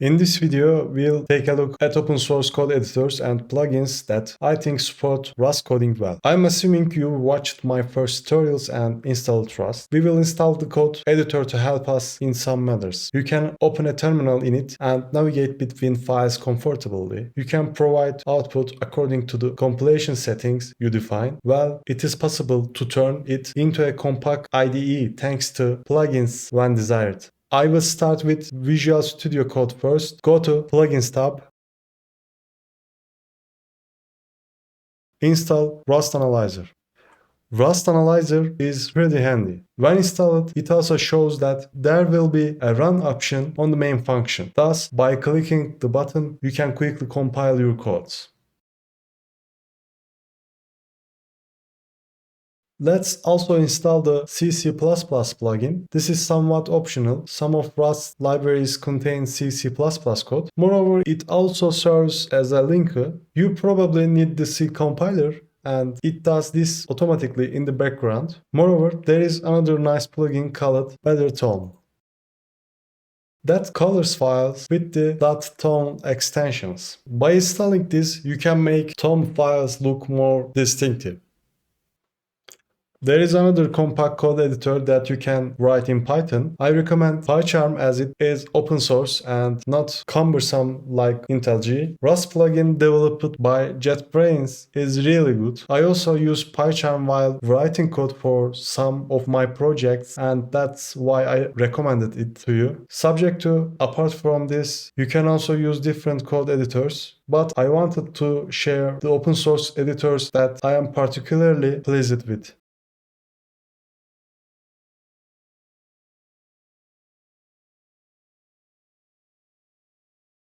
In this video, we'll take a look at open source code editors and plugins that I think support Rust coding well. I'm assuming you watched my first tutorials and installed Rust. We will install the code editor to help us in some matters. You can open a terminal in it and navigate between files comfortably. You can provide output according to the compilation settings you define. Well, it is possible to turn it into a compact IDE thanks to plugins when desired. I will start with Visual Studio Code first. Go to Plugins tab. Install Rust Analyzer. Rust Analyzer is pretty handy. When installed, it also shows that there will be a run option on the main function. Thus, by clicking the button, you can quickly compile your codes. Let's also install the CC++ plugin. This is somewhat optional. Some of Rust libraries contain CC++ code. Moreover, it also serves as a linker. You probably need the C compiler, and it does this automatically in the background. Moreover, there is another nice plugin called Better Tone that colors files with the .tone extensions. By installing this, you can make tone files look more distinctive. There is another compact code editor that you can write in Python. I recommend pycharm as it is open source and not cumbersome like IntelliJ. Rust plugin developed by JetBrains is really good. I also use pycharm while writing code for some of my projects, and that's why I recommended it to you. Subject to, apart from this, you can also use different code editors, but I wanted to share the open source editors that I am particularly pleased with.